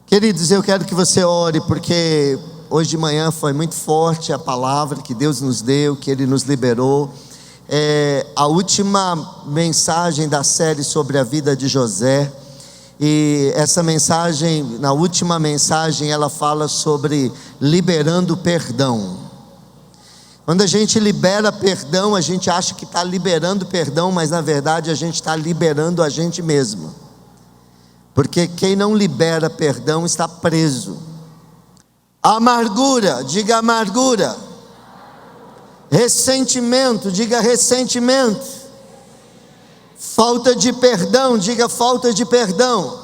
Queridos, eu quero que você ore, porque hoje de manhã foi muito forte a palavra que Deus nos deu, que Ele nos liberou. A última mensagem da série sobre a vida de José. E essa mensagem, na última mensagem, ela fala sobre liberando perdão. Quando a gente libera perdão, a gente acha que está liberando perdão, mas na verdade a gente está liberando a gente mesmo. Porque quem não libera perdão está preso. Amargura, diga amargura. Ressentimento, diga ressentimento. Falta de perdão, diga falta de perdão.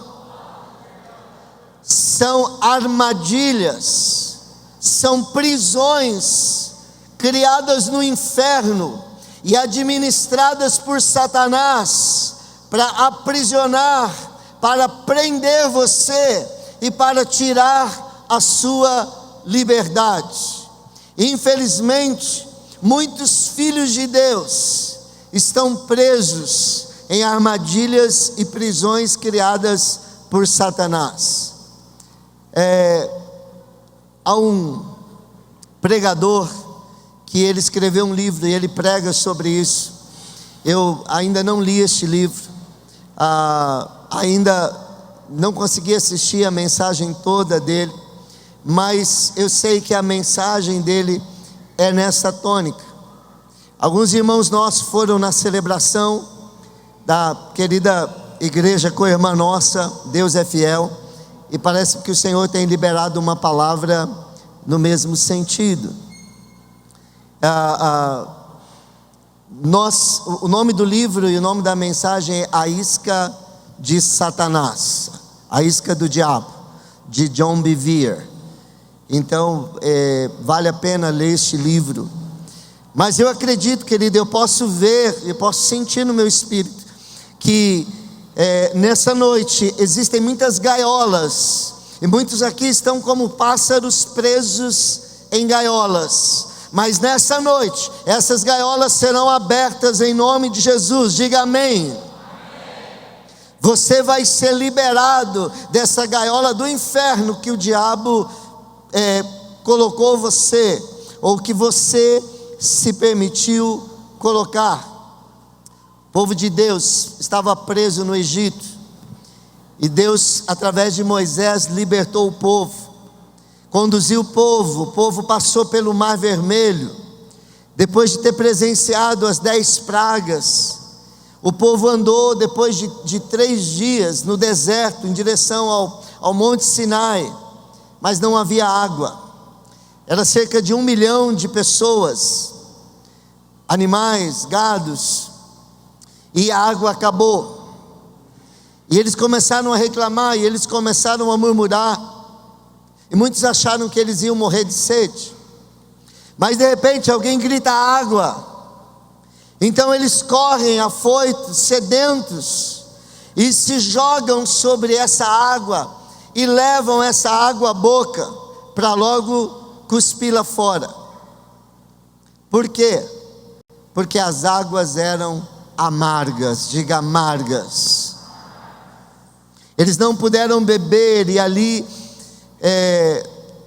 São armadilhas, são prisões criadas no inferno e administradas por Satanás para aprisionar, para prender você e para tirar a sua liberdade. Infelizmente, muitos filhos de Deus estão presos em armadilhas e prisões criadas por Satanás. Há um pregador que ele escreveu um livro e ele prega sobre isso. Eu ainda não li este livro, ainda não consegui assistir a mensagem toda dele, mas eu sei que a mensagem dele é nessa tônica. Alguns irmãos nossos foram na celebração da querida igreja co-irmã nossa, Deus é Fiel, e parece que o Senhor tem liberado uma palavra no mesmo sentido. O nome do livro e o nome da mensagem é A Isca de Satanás, A Isca do Diabo, de John Bevere. Então vale a pena ler este livro. Mas eu acredito, querido, eu posso ver, eu posso sentir no meu espírito que nessa noite existem muitas gaiolas, e muitos aqui estão como pássaros presos em gaiolas. Mas nessa noite, essas gaiolas serão abertas em nome de Jesus. Diga amém. Você vai ser liberado dessa gaiola do inferno que o diabo colocou você, ou que você se permitiu colocar. O povo de Deus estava preso no Egito, e Deus, através de Moisés, libertou o povo, conduziu o povo passou pelo Mar Vermelho. Depois de ter presenciado as 10 pragas, o povo andou depois de 3 dias no deserto, em direção ao Monte Sinai, mas não havia água. Era cerca de 1 milhão de pessoas, animais, gados, e a água acabou. E eles começaram a reclamar, e eles começaram a murmurar, e muitos acharam que eles iam morrer de sede. Mas de repente alguém grita água. Então eles correm afoitos, sedentos, e se jogam sobre essa água, e levam essa água à boca, para logo cuspi-la fora. Por quê? Porque as águas eram amargas, diga amargas. Eles não puderam beber, e ali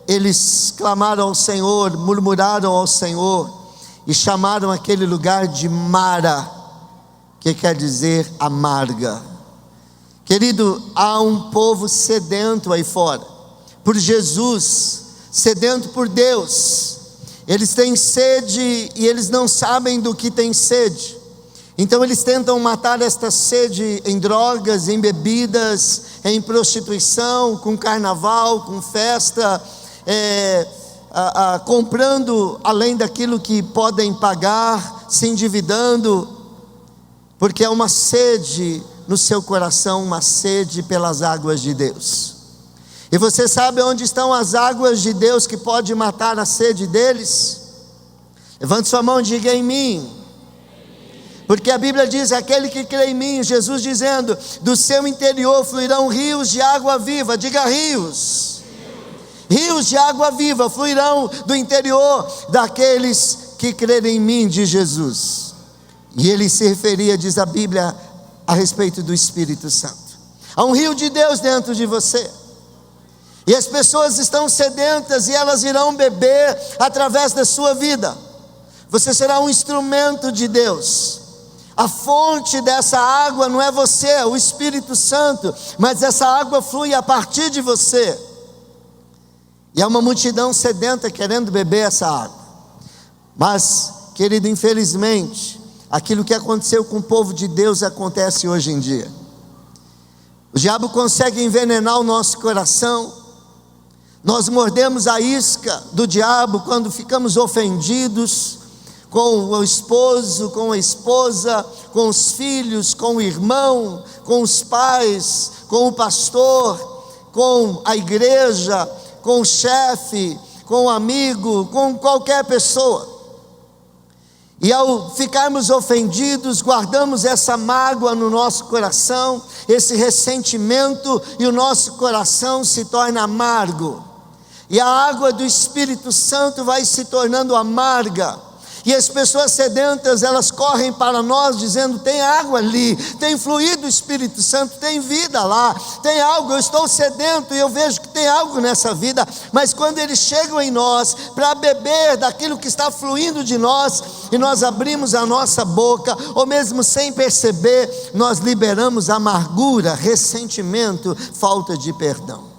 eles clamaram ao Senhor, murmuraram ao Senhor, e chamaram aquele lugar de Mara, que quer dizer amarga. Querido, há um povo sedento aí fora, por Jesus, sedento por Deus. Eles têm sede e eles não sabem do que têm sede. Então eles tentam matar esta sede em drogas, em bebidas, em prostituição, com carnaval, com festa, comprando além daquilo que podem pagar, se endividando, porque é uma sede no seu coração, uma sede pelas águas de Deus. E você sabe onde estão as águas de Deus que pode matar a sede deles? Levante sua mão e diga: em mim. Porque a Bíblia diz: aquele que crê em mim, Jesus dizendo, do seu interior fluirão rios de água viva. Diga rios. Rios de água viva fluirão do interior daqueles que crerem em mim, diz Jesus. E ele se referia, diz a Bíblia, a respeito do Espírito Santo. Há um rio de Deus dentro de você. E as pessoas estão sedentas e elas irão beber através da sua vida. Você será um instrumento de Deus. A fonte dessa água não é você, é o Espírito Santo, mas essa água flui a partir de você. E há uma multidão sedenta querendo beber essa água. Mas, querido, infelizmente, aquilo que aconteceu com o povo de Deus acontece hoje em dia. O diabo consegue envenenar o nosso coração. Nós mordemos a isca do diabo quando ficamos ofendidos com o esposo, com a esposa, com os filhos, com o irmão, com os pais, com o pastor, com a igreja, com o chefe, com o amigo, com qualquer pessoa. E ao ficarmos ofendidos, guardamos essa mágoa no nosso coração, esse ressentimento, e o nosso coração se torna amargo. E a água do Espírito Santo vai se tornando amarga. E as pessoas sedentas, elas correm para nós dizendo: tem água ali, tem fluido o Espírito Santo, tem vida lá, tem algo, eu estou sedento e eu vejo que tem algo nessa vida. Mas quando eles chegam em nós para beber daquilo que está fluindo de nós, e nós abrimos a nossa boca, ou mesmo sem perceber, nós liberamos amargura, ressentimento, falta de perdão.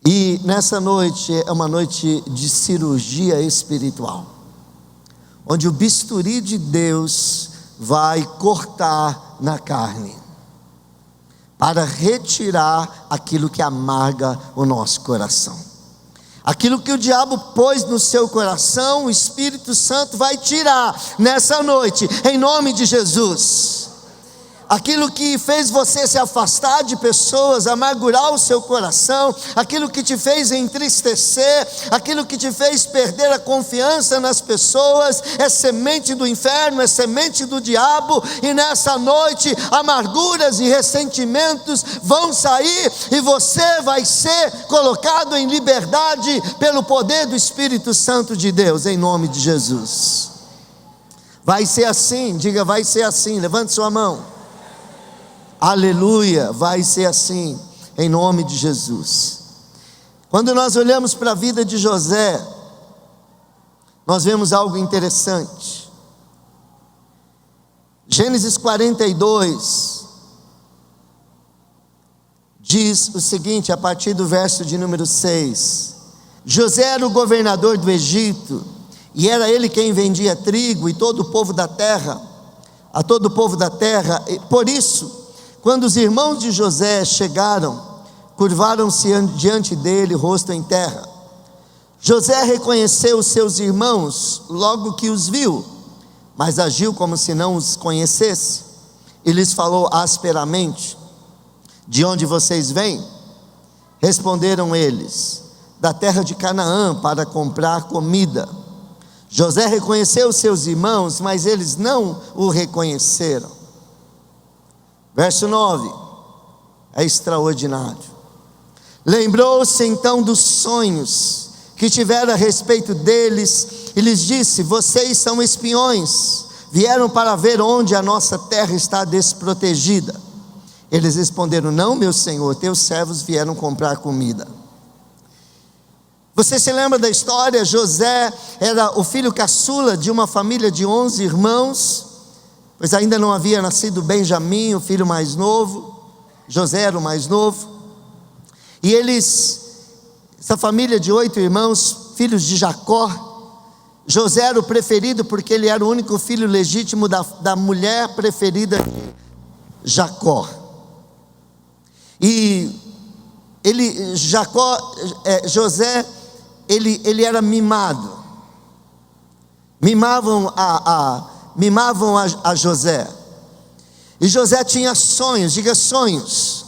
E nessa noite é uma noite de cirurgia espiritual, onde o bisturi de Deus vai cortar na carne, para retirar aquilo que amarga o nosso coração. Aquilo que o diabo pôs no seu coração, o Espírito Santo vai tirar nessa noite, em nome de Jesus. Aquilo que fez você se afastar de pessoas, amargurar o seu coração, aquilo que te fez entristecer, aquilo que te fez perder a confiança nas pessoas, é semente do inferno, é semente do diabo. E nessa noite, amarguras e ressentimentos vão sair, e você vai ser colocado em liberdade pelo poder do Espírito Santo de Deus, em nome de Jesus. Vai ser assim, diga: vai ser assim, levante sua mão. Aleluia, vai ser assim, em nome de Jesus. Quando nós olhamos para a vida de José, nós vemos algo interessante. Gênesis 42 diz o seguinte, a partir do verso de número 6: José era o governador do Egito, e era ele quem vendia trigo e todo o povo da terra, a todo o povo da terra. Por isso, quando os irmãos de José chegaram, curvaram-se diante dele, rosto em terra. José reconheceu os seus irmãos logo que os viu, mas agiu como se não os conhecesse. E lhes falou asperamente: de onde vocês vêm? Responderam eles: da terra de Canaã, para comprar comida. José reconheceu os seus irmãos, mas eles não o reconheceram. Verso 9, é extraordinário. Lembrou-se então dos sonhos que tivera a respeito deles, e lhes disse: vocês são espiões, vieram para ver onde a nossa terra está desprotegida. Eles responderam: não, meu senhor, teus servos vieram comprar comida. Você se lembra da história? José era o filho caçula de uma família de 11 irmãos, pois ainda não havia nascido Benjamim, o filho mais novo. José era o mais novo. E essa família de 8 irmãos, filhos de Jacó, José era o preferido porque ele era o único filho legítimo da mulher preferida de Jacó. E José, ele era mimado. Mimavam a José. E José tinha sonhos, diga sonhos.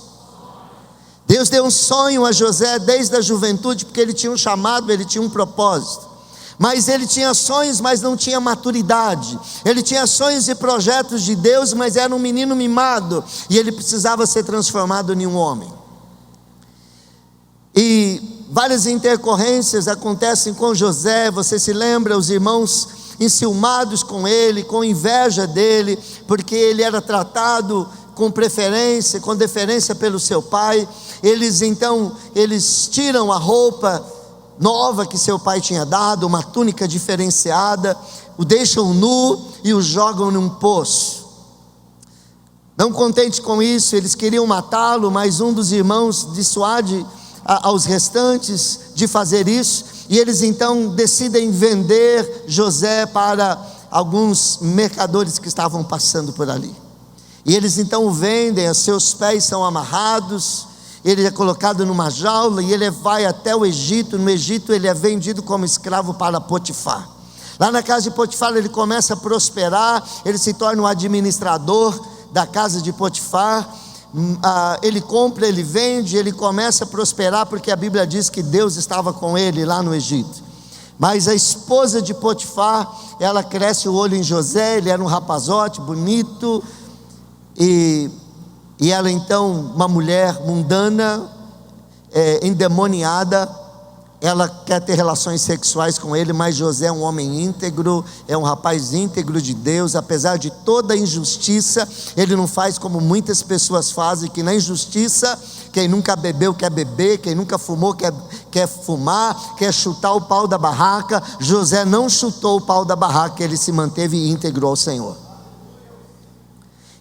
Deus deu um sonho a José desde a juventude, porque ele tinha um chamado, ele tinha um propósito. Mas ele tinha sonhos, mas não tinha maturidade. Ele tinha sonhos e projetos de Deus, mas era um menino mimado, e ele precisava ser transformado em um homem. E várias intercorrências acontecem com José. Você se lembra, os irmãos enciumados com ele, com inveja dele, porque ele era tratado com preferência, com deferência pelo seu pai. Eles tiram a roupa nova que seu pai tinha dado, uma túnica diferenciada, o deixam nu e o jogam num poço. Não contente com isso, eles queriam matá-lo, mas um dos irmãos dissuade aos restantes de fazer isso, e eles então decidem vender José para alguns mercadores que estavam passando por ali. E eles então o vendem, os seus pés são amarrados, ele é colocado numa jaula e ele vai até o Egito. No Egito ele é vendido como escravo para Potifar. Lá na casa de Potifar ele começa a prosperar, ele se torna o administrador da casa de Potifar. Ele compra, ele vende, ele começa a prosperar, porque a Bíblia diz que Deus estava com ele lá no Egito. Mas a esposa de Potifar, ela cresce o olho em José. Ele era um rapazote bonito, e ela então, uma mulher mundana, endemoniada, ela quer ter relações sexuais com ele, mas José é um homem íntegro, é um rapaz íntegro de Deus. Apesar de toda a injustiça, ele não faz como muitas pessoas fazem, que na injustiça, quem nunca bebeu quer beber, quem nunca fumou quer fumar, quer chutar o pau da barraca. José não chutou o pau da barraca, ele se manteve íntegro ao Senhor.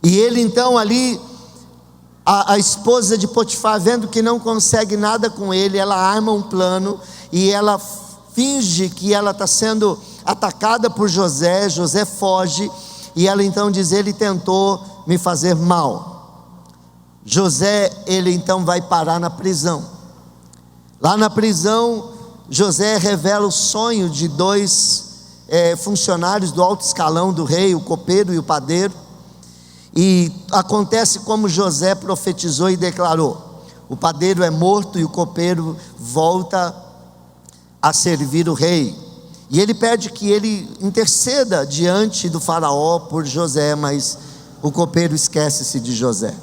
E ele então ali, a esposa de Potifar, vendo que não consegue nada com ele, ela arma um plano e ela finge que ela está sendo atacada por José. José foge e ela então diz: ele tentou me fazer mal. José, ele então vai parar na prisão. Lá na prisão, José revela o sonho de dois funcionários do alto escalão do rei, o copeiro e o padeiro. E acontece como José profetizou e declarou: o padeiro é morto e o copeiro volta a servir o rei. E ele pede que ele interceda diante do faraó por José, mas o copeiro esquece-se de José.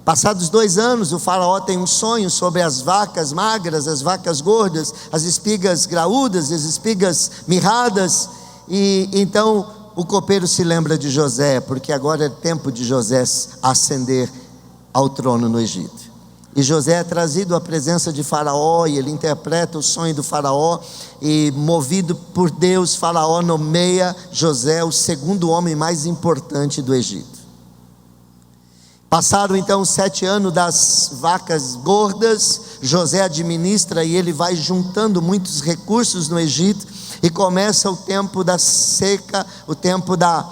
Passados 2 anos, o faraó tem um sonho sobre as vacas magras, as vacas gordas, as espigas graúdas, as espigas mirradas. E então o copeiro se lembra de José, porque agora é tempo de José ascender ao trono no Egito. E José é trazido à presença de Faraó, e ele interpreta o sonho do Faraó, e movido por Deus, Faraó nomeia José o segundo homem mais importante do Egito. Passaram então 7 anos das vacas gordas. José administra e ele vai juntando muitos recursos no Egito, e começa o tempo da seca, o tempo da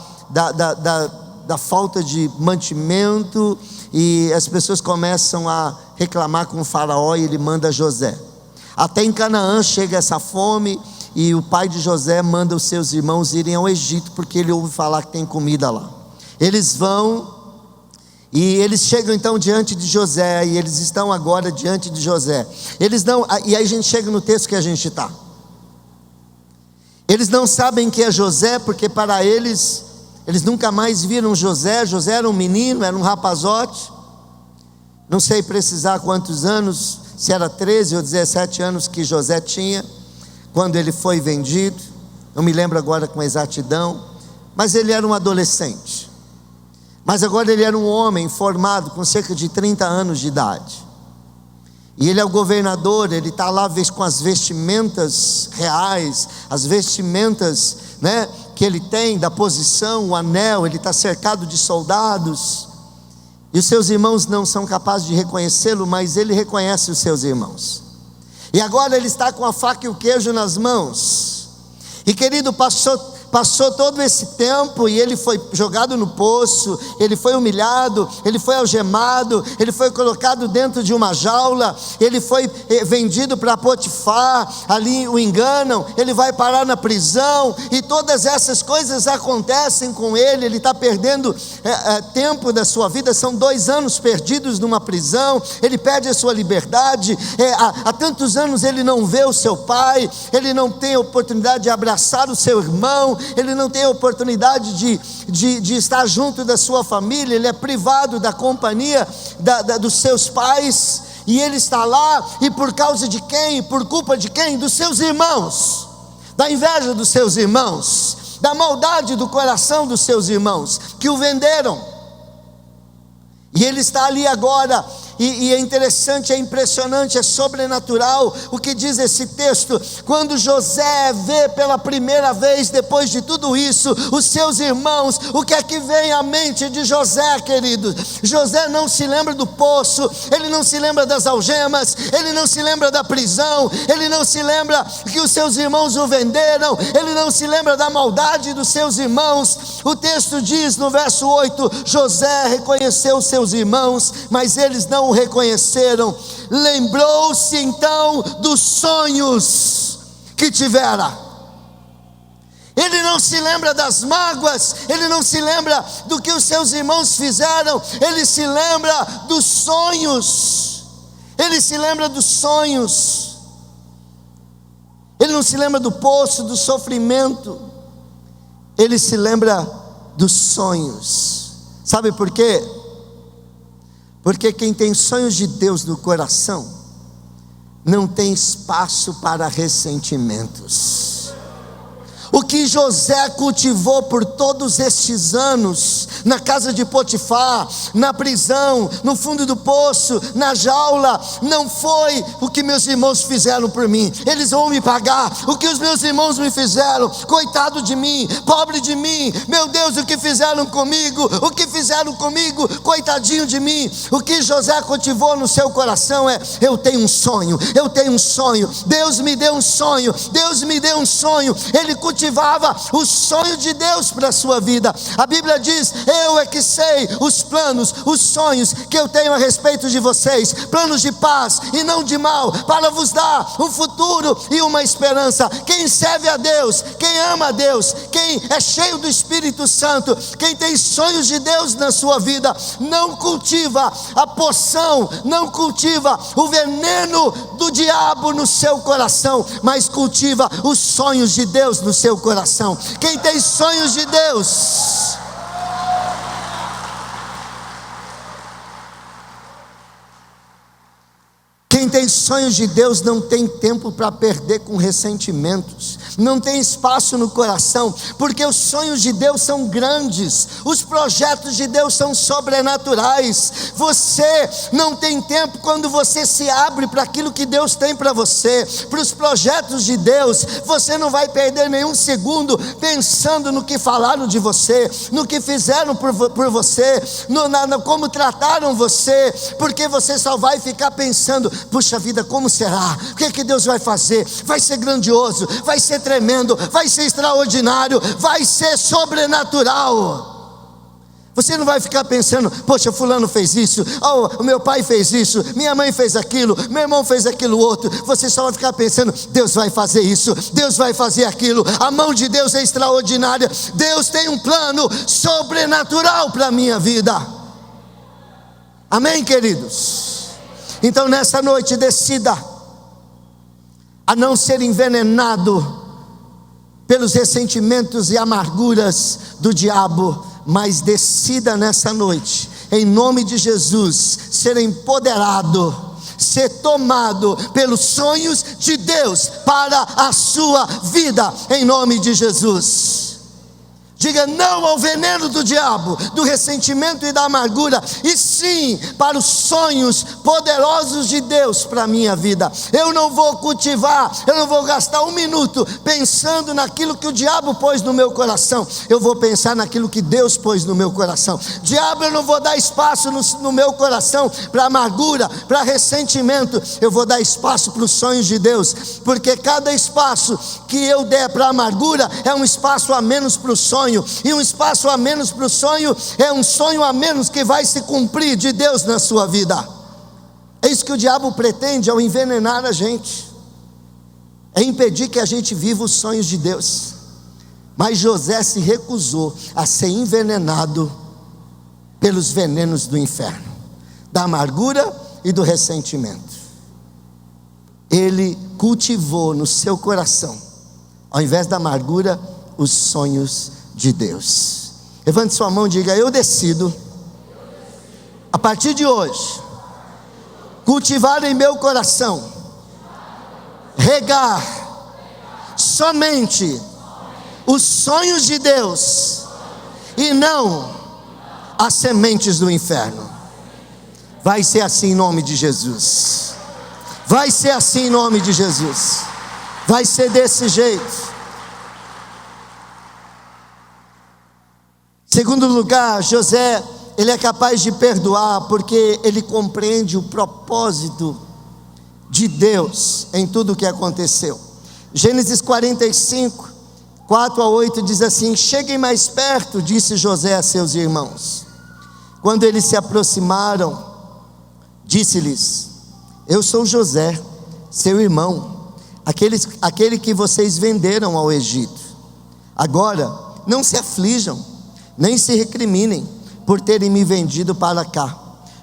falta de mantimento, e as pessoas começam a reclamar com o faraó, e ele manda José. Até em Canaã chega essa fome, e o pai de José manda os seus irmãos irem ao Egito, porque ele ouve falar que tem comida lá. Eles vão, e eles chegam então diante de José, e eles estão agora diante de José. E aí a gente chega no texto que a gente está. Eles não sabem que é José, porque para eles nunca mais viram José. José era um menino, era um rapazote, não sei precisar quantos anos, se era 13 ou 17 anos que José tinha, quando ele foi vendido, não me lembro agora com exatidão, mas ele era um adolescente. Mas agora ele era um homem formado com cerca de 30 anos de idade. E ele é o governador, ele está lá com as vestimentas reais, as vestimentas, que ele tem da posição, o anel, ele está cercado de soldados. E os seus irmãos não são capazes de reconhecê-lo, mas ele reconhece os seus irmãos. E agora ele está com a faca e o queijo nas mãos. E querido, passou todo esse tempo, e ele foi jogado no poço, ele foi humilhado, ele foi algemado, ele foi colocado dentro de uma jaula, ele foi vendido para Potifar, ali o enganam, ele vai parar na prisão, e todas essas coisas acontecem com ele. Ele está perdendo tempo da sua vida, são 2 anos perdidos numa prisão, ele perde a sua liberdade. Há tantos anos ele não vê o seu pai, ele não tem a oportunidade de abraçar o seu irmão, ele não tem a oportunidade de estar junto da sua família, ele é privado da companhia dos seus pais, e ele está lá, e por causa de quem? Por culpa de quem? Dos seus irmãos, da inveja dos seus irmãos, da maldade do coração dos seus irmãos, que o venderam. E ele está ali agora, e é interessante, é impressionante, é sobrenatural o que diz esse texto. Quando José vê pela primeira vez, depois de tudo isso, os seus irmãos, o que é que vem à mente de José, queridos? José não se lembra do poço, ele não se lembra das algemas, ele não se lembra da prisão, ele não se lembra que os seus irmãos o venderam, ele não se lembra da maldade dos seus irmãos. O texto diz no verso 8: José reconheceu seus irmãos, mas eles não o reconheceram. Lembrou-se então dos sonhos que tivera. Ele não se lembra das mágoas, ele não se lembra do que os seus irmãos fizeram, ele se lembra dos sonhos. Ele se lembra dos sonhos. Ele não se lembra do poço, do sofrimento. Ele se lembra dos sonhos. Sabe por quê? Porque quem tem sonhos de Deus no coração não tem espaço para ressentimentos. O que José cultivou por todos estes anos, na casa de Potifar, na prisão, no fundo do poço, na jaula, não foi o que meus irmãos fizeram por mim. Eles vão me pagar o que os meus irmãos me fizeram. Coitado de mim, pobre de mim, meu Deus, o que fizeram comigo, o que fizeram comigo, coitadinho de mim. O que José cultivou no seu coração é: eu tenho um sonho, eu tenho um sonho, Deus me deu um sonho, Deus me deu um sonho. Ele cultivava o sonho de Deus para a sua vida. A Bíblia diz: eu é que sei os planos, os sonhos que eu tenho a respeito de vocês, planos de paz e não de mal, para vos dar um futuro e uma esperança. Quem serve a Deus, quem ama a Deus, quem é cheio do Espírito Santo, quem tem sonhos de Deus na sua vida, não cultiva a poção, não cultiva o veneno do diabo no seu coração, mas cultiva os sonhos de Deus no seu coração. Quem tem sonhos de Deus, quem tem sonhos de Deus não tem tempo para perder com ressentimentos, não tem espaço no coração, porque os sonhos de Deus são grandes, os projetos de Deus são sobrenaturais. Você não tem tempo quando você se abre para aquilo que Deus tem para você, para os projetos de Deus. Você não vai perder nenhum segundo pensando no que falaram de você, no que fizeram por você, como trataram você, porque você só vai ficar pensando: puxa vida, como será? O que é que Deus vai fazer? Vai ser grandioso, vai ser tremendo, vai ser extraordinário, vai ser sobrenatural. Você não vai ficar pensando: poxa, fulano fez isso, oh, o meu pai fez isso, minha mãe fez aquilo, meu irmão fez aquilo outro. Você só vai ficar pensando: Deus vai fazer isso, Deus vai fazer aquilo, a mão de Deus é extraordinária, Deus tem um plano sobrenatural para a minha vida. Amém, queridos? Então nessa noite decida a não ser envenenado pelos ressentimentos e amarguras do diabo, mas decida nessa noite, em nome de Jesus, ser empoderado, ser tomado pelos sonhos de Deus para a sua vida, em nome de Jesus. Diga não ao veneno do diabo, do ressentimento e da amargura, e sim para os sonhos poderosos de Deus para a minha vida. Eu não vou cultivar, eu não vou gastar um minuto pensando naquilo que o diabo pôs no meu coração. Eu vou pensar naquilo que Deus pôs no meu coração. Diabo, eu não vou dar espaço no meu coração para amargura, para ressentimento. Eu vou dar espaço para os sonhos de Deus, porque cada espaço que eu der para a amargura é um espaço a menos para o sonho. E um espaço a menos para o sonho é um sonho a menos que vai se cumprir de Deus na sua vida. É isso que o diabo pretende ao envenenar a gente, é impedir que a gente viva os sonhos de Deus. Mas José se recusou a ser envenenado pelos venenos do inferno, da amargura e do ressentimento. Ele cultivou no seu coração, ao invés da amargura, os sonhos de Deus. Levante sua mão e diga: eu decido, a partir de hoje, cultivar em meu coração, regar somente os sonhos de Deus e não as sementes do inferno. Vai ser assim em nome de Jesus. Vai ser assim em nome de Jesus. Vai ser desse jeito. Segundo lugar, José, ele é capaz de perdoar porque ele compreende o propósito de Deus em tudo o que aconteceu. Gênesis 45, 4-8 diz assim: cheguem mais perto, disse José a seus irmãos. Quando eles se aproximaram, disse-lhes: eu sou José, seu irmão, aquele que vocês venderam ao Egito. Agora, não se aflijam, nem se recriminem por terem me vendido para cá,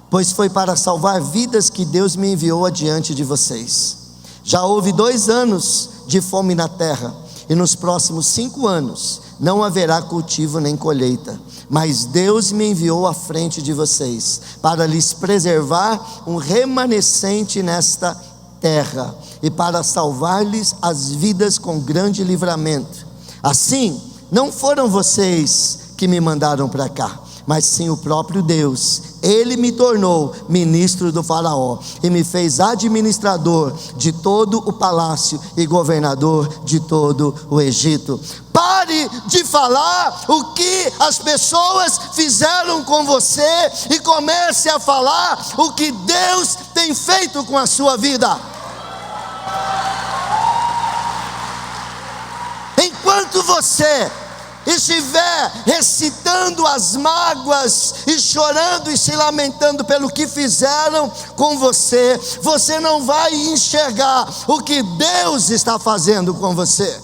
pois foi para salvar vidas que Deus me enviou adiante de vocês. Já houve 2 anos de fome na terra, e nos próximos 5 anos não haverá cultivo nem colheita, mas Deus me enviou à frente de vocês, para lhes preservar um remanescente nesta terra, e para salvar-lhes as vidas com grande livramento. Assim, não foram vocês que me mandaram para cá, mas sim o próprio Deus. Ele me tornou ministro do faraó, e me fez administrador de todo o palácio, e governador de todo o Egito. Pare de falar o que as pessoas fizeram com você, e comece a falar o que Deus tem feito com a sua vida. Enquanto você estiver recitando as mágoas e chorando e se lamentando pelo que fizeram com você, você não vai enxergar o que Deus está fazendo com você,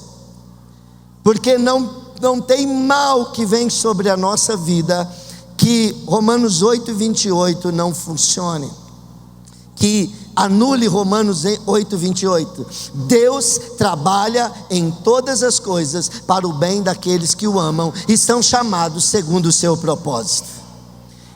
porque não tem mal que vem sobre a nossa vida que Romanos 8:28 não funcione, que anule Romanos 8:28. Deus trabalha em todas as coisas para o bem daqueles que o amam e são chamados segundo o seu propósito.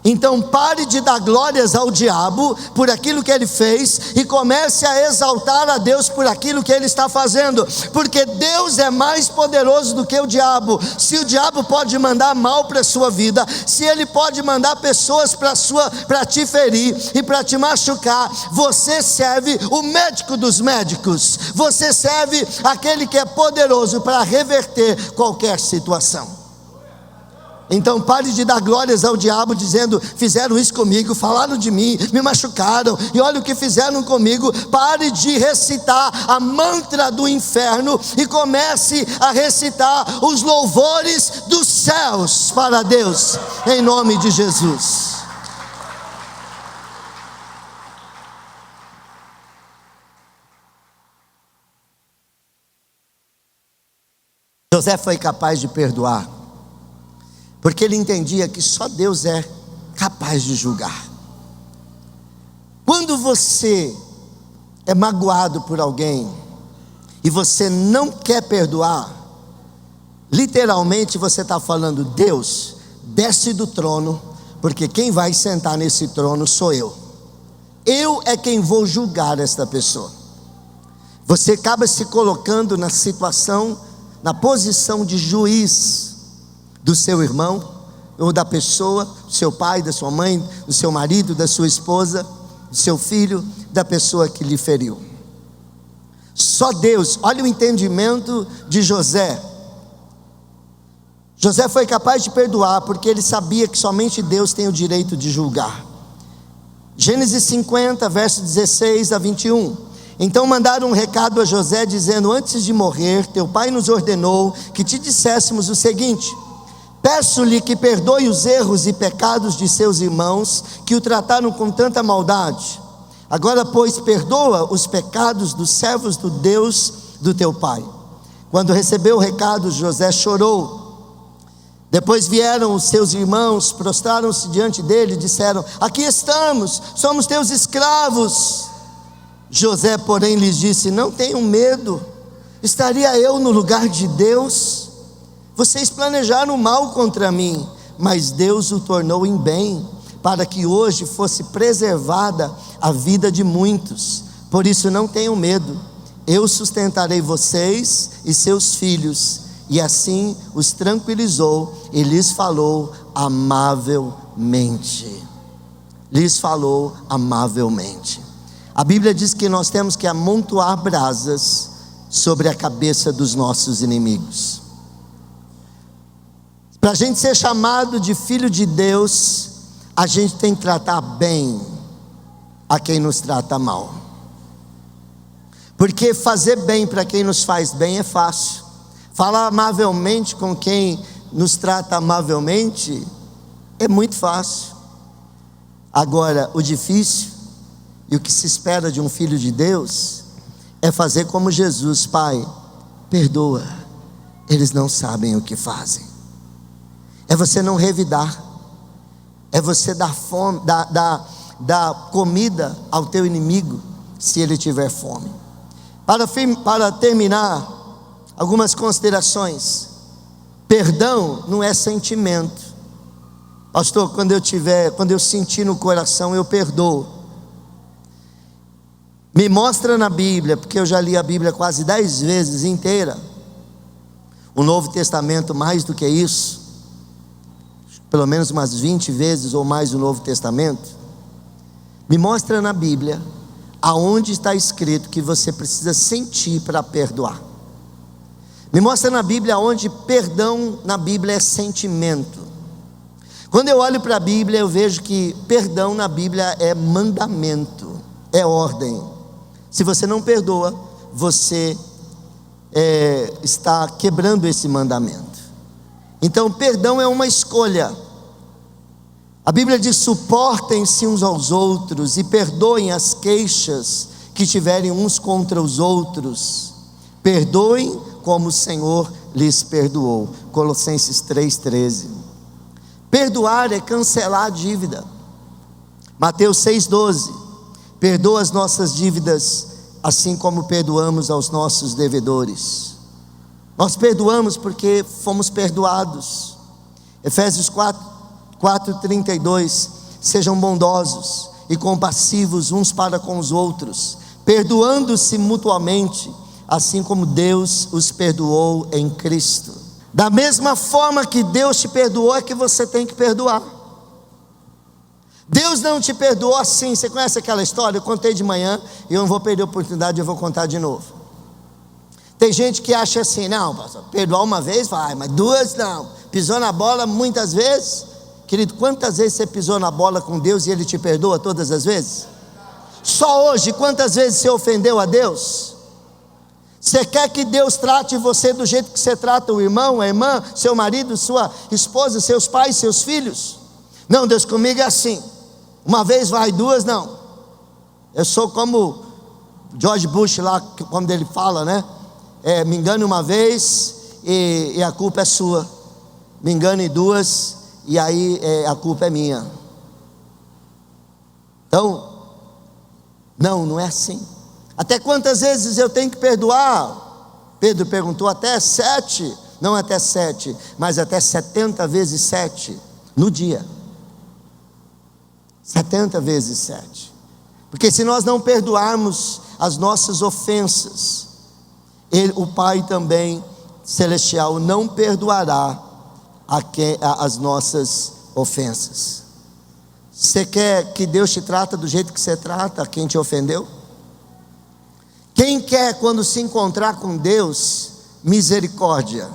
Então pare de dar glórias ao diabo por aquilo que ele fez, e comece a exaltar a Deus por aquilo que ele está fazendo, porque Deus é mais poderoso do que o diabo. Se o diabo pode mandar mal para a sua vida, se ele pode mandar pessoas para te ferir e para te machucar, você serve o médico dos médicos, você serve aquele que é poderoso para reverter qualquer situação. Então pare de dar glórias ao diabo dizendo: fizeram isso comigo, falaram de mim, me machucaram, e olha o que fizeram comigo. Pare de recitar a mantra do inferno e comece a recitar os louvores dos céus para Deus, em nome de Jesus. José foi capaz de perdoar porque ele entendia que só Deus é capaz de julgar. Quando você é magoado por alguém e você não quer perdoar, literalmente você está falando: Deus, desce do trono, porque quem vai sentar nesse trono sou eu. Eu é quem vou julgar esta pessoa. Você acaba se colocando na situação, na posição de juiz do seu irmão, ou da pessoa, do seu pai, da sua mãe, do seu marido, da sua esposa, do seu filho, da pessoa que lhe feriu. Só Deus. Olha o entendimento de José. José foi capaz de perdoar porque ele sabia que somente Deus tem o direito de julgar. Gênesis 50, verso 16-21. Então mandaram um recado a José dizendo: antes de morrer, teu pai nos ordenou que te disséssemos o seguinte: peço-lhe que perdoe os erros e pecados de seus irmãos, que o trataram com tanta maldade. Agora, pois, perdoa os pecados dos servos do Deus do teu pai. Quando recebeu o recado, José chorou. Depois vieram os seus irmãos, prostraram-se diante dele e disseram: aqui estamos, somos teus escravos. José, porém, lhes disse: não tenham medo, estaria eu no lugar de Deus? Vocês planejaram mal contra mim, mas Deus o tornou em bem, para que hoje fosse preservada a vida de muitos. Por isso não tenham medo, eu sustentarei vocês e seus filhos. E assim os tranquilizou e lhes falou amavelmente. lhes falou amavelmente. A Bíblia diz que nós temos que amontoar brasas sobre a cabeça dos nossos inimigos. Para a gente ser chamado de filho de Deus, a gente tem que tratar bem a quem nos trata mal. Porque fazer bem para quem nos faz bem é fácil. Falar amavelmente com quem nos trata amavelmente é muito fácil. Agora, o difícil e o que se espera de um filho de Deus é fazer como Jesus: Pai, perdoa, eles não sabem o que fazem. É você não revidar, é você dar fome, dar comida ao teu inimigo, se ele tiver fome. Para terminar, algumas considerações. Perdão não é sentimento. Pastor, quando eu sentir no coração, eu perdoo. Me mostra na Bíblia, porque eu já li a Bíblia quase 10 vezes inteira, o Novo Testamento mais do que isso, pelo menos umas 20 vezes ou mais o Novo Testamento. Me mostra na Bíblia aonde está escrito que você precisa sentir para perdoar. Me mostra na Bíblia onde perdão na Bíblia é sentimento. Quando eu olho para a Bíblia, eu vejo que perdão na Bíblia é mandamento, é ordem. Se você não perdoa, você está quebrando esse mandamento. Então perdão é uma escolha. A Bíblia diz: suportem-se uns aos outros e perdoem as queixas que tiverem uns contra os outros. Perdoem como o Senhor lhes perdoou. Colossenses 3,13. Perdoar é cancelar a dívida. Mateus 6,12. Perdoa as nossas dívidas, assim como perdoamos aos nossos devedores. Nós perdoamos porque fomos perdoados. Efésios 4:32. Sejam bondosos e compassivos uns para com os outros, perdoando-se mutuamente, assim como Deus os perdoou em Cristo. Da mesma forma que Deus te perdoou, é que você tem que perdoar. Deus não te perdoou assim. Você conhece aquela história? Eu contei de manhã e eu não vou perder a oportunidade, eu vou contar de novo. Tem gente que acha assim: não, pastor, perdoar uma vez vai, mas duas não. Pisou na bola muitas vezes. Querido, quantas vezes você pisou na bola com Deus e Ele te perdoa todas as vezes? Só hoje, quantas vezes você ofendeu a Deus? Você quer que Deus trate você do jeito que você trata o irmão, a irmã, seu marido, sua esposa, seus pais, seus filhos? Não, Deus, comigo é assim. Uma vez vai, duas não. Eu sou como George Bush lá, como ele fala, né? Me engane uma vez e a culpa é sua. Me engane duas e aí a culpa é minha. Então, não é assim. Até quantas vezes eu tenho que perdoar? Pedro perguntou: até 7, não até 7, mas até 70 vezes 7 no dia. 70 vezes 7. Porque se nós não perdoarmos as nossas ofensas, o Pai também celestial não perdoará as nossas ofensas. Você quer que Deus te trata do jeito que você trata quem te ofendeu? Quem quer, quando se encontrar com Deus, misericórdia?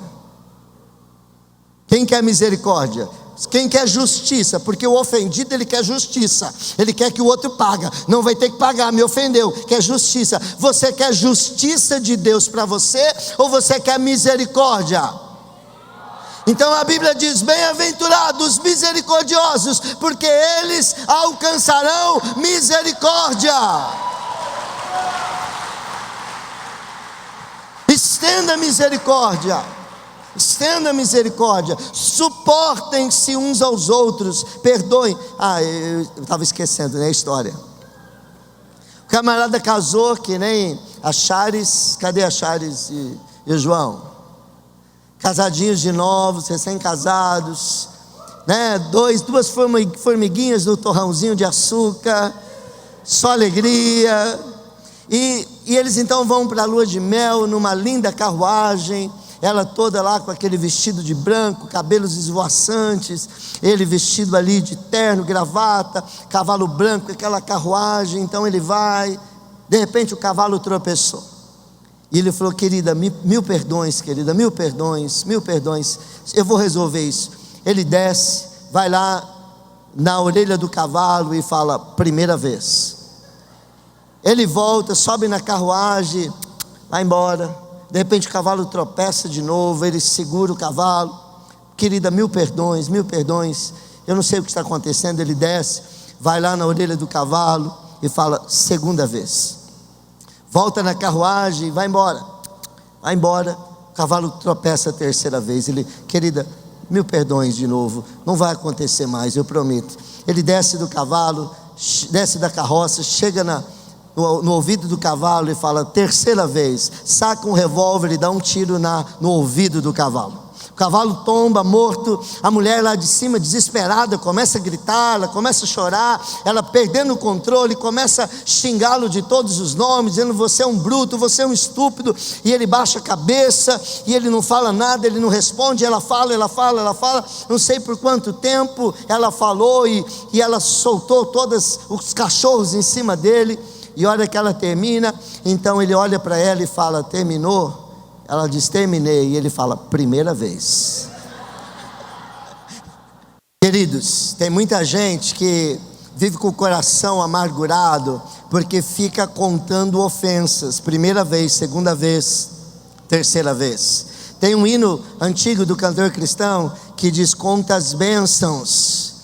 Quem quer misericórdia? Quem quer justiça? Porque o ofendido, ele quer justiça. Ele quer que o outro pague. Não vai ter que pagar, me ofendeu. Quer justiça. Você quer justiça de Deus para você? Ou você quer misericórdia? Então a Bíblia diz: bem-aventurados misericordiosos, porque eles alcançarão misericórdia. Estenda misericórdia. Estenda misericórdia. Suportem-se uns aos outros. Perdoem. Eu estava esquecendo, né, a história. O camarada casou que nem a Chares. Cadê a Chares e o João? Casadinhos de novos, recém-casados, né? Duas formiguinhas no torrãozinho de açúcar. Só alegria. E eles então vão para a lua de mel numa linda carruagem. ela toda lá com aquele vestido de branco, cabelos esvoaçantes, ele vestido ali de terno, gravata, cavalo branco, aquela carruagem. Então ele vai, de repente o cavalo tropeçou, e ele falou: querida, mil perdões, querida, mil perdões, eu vou resolver isso. Ele desce, vai lá na orelha do cavalo e fala: primeira vez. Ele volta, sobe na carruagem, vai embora. De repente o cavalo tropeça de novo, ele segura o cavalo: querida, mil perdões, eu não sei o que está acontecendo. Ele desce, vai lá na orelha do cavalo e fala: segunda vez. Volta na carruagem, vai embora. O cavalo tropeça a terceira vez. Ele: querida, mil perdões de novo, não vai acontecer mais, eu prometo. Ele desce do cavalo, desce da carroça, chega no ouvido do cavalo e fala: terceira vez. Saca um revólver e dá um tiro no ouvido do cavalo. O cavalo tomba morto. A mulher lá de cima, desesperada, começa a gritar, ela começa a chorar, ela perdendo o controle, começa a xingá-lo de todos os nomes, dizendo: você é um bruto, você é um estúpido. E ele baixa a cabeça e ele não fala nada, ele não responde. Ela fala, não sei por quanto tempo ela falou, e ela soltou todos os cachorros em cima dele. E a hora que ela termina, então ele olha para ela e fala: terminou? Ela diz: terminei. E ele fala: primeira vez. Queridos, tem muita gente que vive com o coração amargurado, porque fica contando ofensas: primeira vez, segunda vez, terceira vez. Tem um hino antigo do cantor cristão que diz: conta as bênçãos.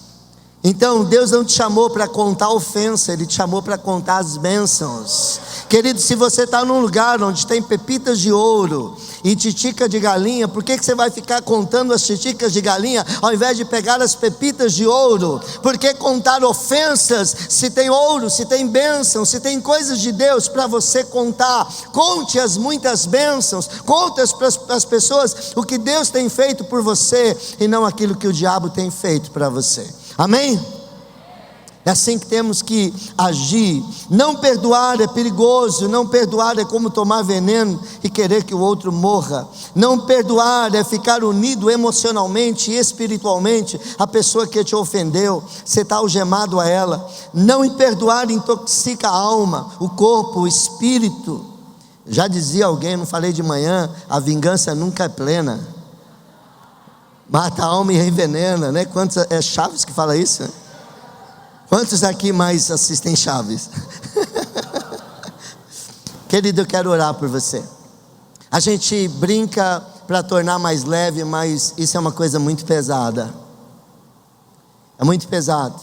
Então Deus não te chamou para contar ofensa, Ele te chamou para contar as bênçãos. Querido, se você está num lugar onde tem pepitas de ouro e titica de galinha, por que você vai ficar contando as titicas de galinha ao invés de pegar as pepitas de ouro? Por que contar ofensas se tem ouro, se tem bênção, se tem coisas de Deus para você contar? Conte as muitas bênçãos, conte para as pessoas o que Deus tem feito por você e não aquilo que o diabo tem feito para você. Amém? É assim que temos que agir. Não perdoar é perigoso. Não perdoar é como tomar veneno e querer que o outro morra. Não perdoar é ficar unido emocionalmente e espiritualmente à pessoa que te ofendeu. Você está algemado a ela. Não perdoar intoxica a alma, o corpo, o espírito. Já dizia alguém, não falei de manhã: a vingança nunca é plena. Mata a alma e envenena, né? Quantos, é Chaves que fala isso, né? Quantos aqui mais assistem Chaves? Querido, eu quero orar por você. A gente brinca para tornar mais leve, mas isso é uma coisa muito pesada. É muito pesado.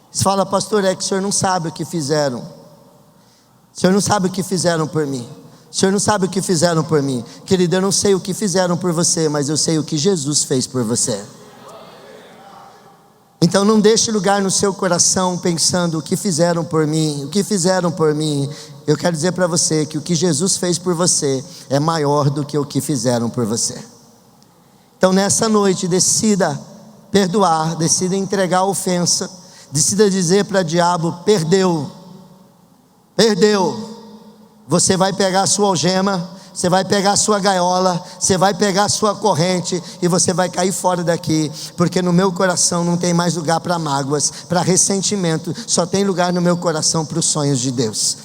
Você fala: pastor, é que o senhor não sabe o que fizeram. O senhor não sabe o que fizeram por mim. O senhor não sabe o que fizeram por mim. Querido, eu não sei o que fizeram por você, mas eu sei o que Jesus fez por você. Então não deixe lugar no seu coração pensando: o que fizeram por mim, o que fizeram por mim. Eu quero dizer para você que o que Jesus fez por você é maior do que o que fizeram por você. Então nessa noite, decida perdoar, decida entregar a ofensa, decida dizer para o diabo: perdeu. Você vai pegar a sua algema, você vai pegar a sua gaiola, você vai pegar a sua corrente e você vai cair fora daqui, porque no meu coração não tem mais lugar para mágoas, para ressentimento, só tem lugar no meu coração para os sonhos de Deus.